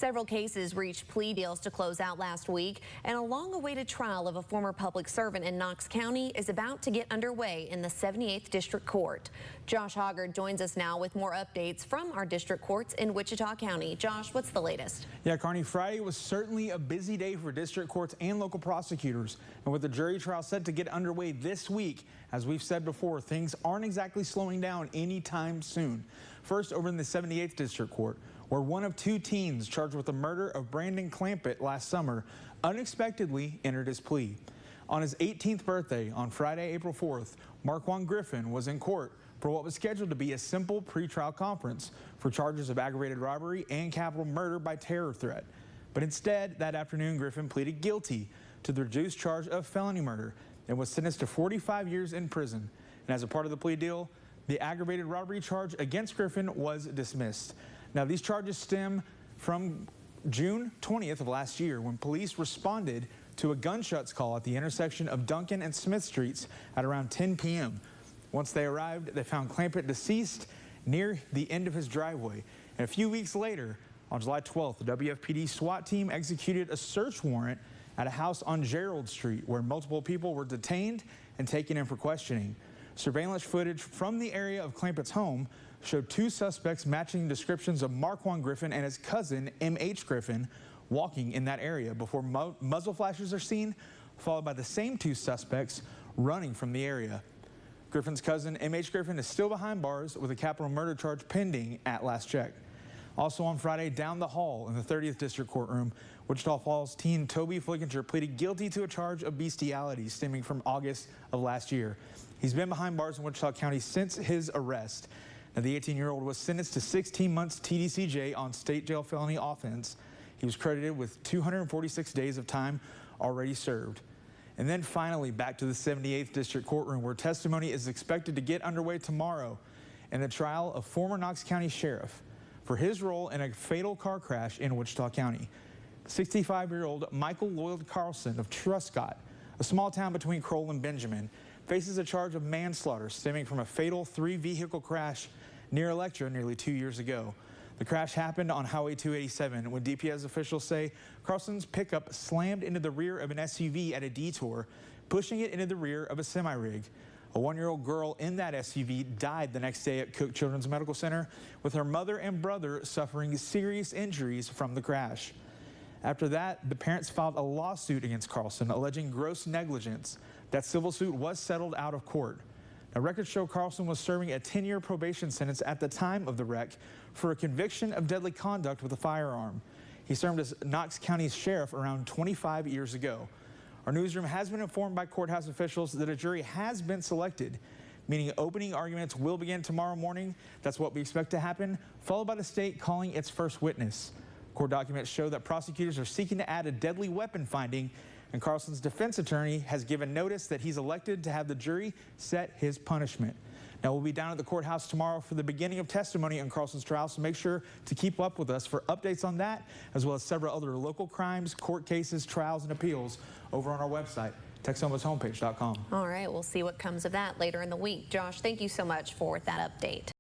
Several cases reached plea deals to close out last week, and a long-awaited trial of a former public servant in Knox County is about to get underway in the 78th District Court. Josh Hoggard joins us now with more updates from our district courts in Wichita County. Josh, what's the latest? Yeah, Carney, Friday was certainly a busy day for district courts and local prosecutors. And with the jury trial set to get underway this week, as we've said before, things aren't exactly slowing down anytime soon. First, over in the 78th District Court, where one of two teens charged with the murder of Brandon Clampett last summer unexpectedly entered his plea. On his 18th birthday, on Friday, April 4th, Marquand Griffin was in court for what was scheduled to be a simple pretrial conference for charges of aggravated robbery and capital murder by terror threat. But instead, that afternoon, Griffin pleaded guilty to the reduced charge of felony murder and was sentenced to 45 years in prison. And as a part of the plea deal, the aggravated robbery charge against Griffin was dismissed. Now, these charges stem from June 20th of last year when police responded to a gunshots call at the intersection of Duncan and Smith Streets at around 10 p.m. Once they arrived, they found Clampett deceased near the end of his driveway. And a few weeks later, on July 12th, the WFPD SWAT team executed a search warrant at a house on Gerald Street where multiple people were detained and taken in for questioning. Surveillance footage from the area of Clampett's home showed two suspects matching descriptions of Marquand Griffin and his cousin, M.H. Griffin, walking in that area before muzzle flashes are seen, followed by the same two suspects running from the area. Griffin's cousin, M.H. Griffin, is still behind bars with a capital murder charge pending at last check. Also on Friday, down the hall in the 30th District Courtroom, Wichita Falls teen Toby Flickinger pleaded guilty to a charge of bestiality stemming from August of last year. He's been behind bars in Wichita County since his arrest. Now, the 18-year-old was sentenced to 16 months TDCJ on state jail felony offense. He was credited with 246 days of time already served. And then finally, back to the 78th District Courtroom, where testimony is expected to get underway tomorrow in the trial of former Knox County Sheriff for his role in a fatal car crash in Wichita County. 65-year-old Michael Lloyd Carlson of Truscott, a small town between Crowell and Benjamin, faces a charge of manslaughter stemming from a fatal three-vehicle crash near Electra nearly 2 years ago. The crash happened on Highway 287 when DPS officials say Carlson's pickup slammed into the rear of an SUV at a detour, pushing it into the rear of a semi-rig. A one-year-old girl in that SUV died the next day at Cook Children's Medical Center, with her mother and brother suffering serious injuries from the crash. After that, the parents filed a lawsuit against Carlson alleging gross negligence. That civil suit was settled out of court. Now, records show Carlson was serving a 10-year probation sentence at the time of the wreck for a conviction of deadly conduct with a firearm. He served as Knox County's sheriff around 25 years ago. Our newsroom has been informed by courthouse officials that a jury has been selected, meaning opening arguments will begin tomorrow morning. That's what we expect to happen, followed by the state calling its first witness. Court documents show that prosecutors are seeking to add a deadly weapon finding, and Carlson's defense attorney has given notice that he's elected to have the jury set his punishment. Now, we'll be down at the courthouse tomorrow for the beginning of testimony on Carlson's trial, so make sure to keep up with us for updates on that, as well as several other local crimes, court cases, trials, and appeals over on our website, Texomashomepage.com. All right, we'll see what comes of that later in the week. Josh, thank you so much for that update.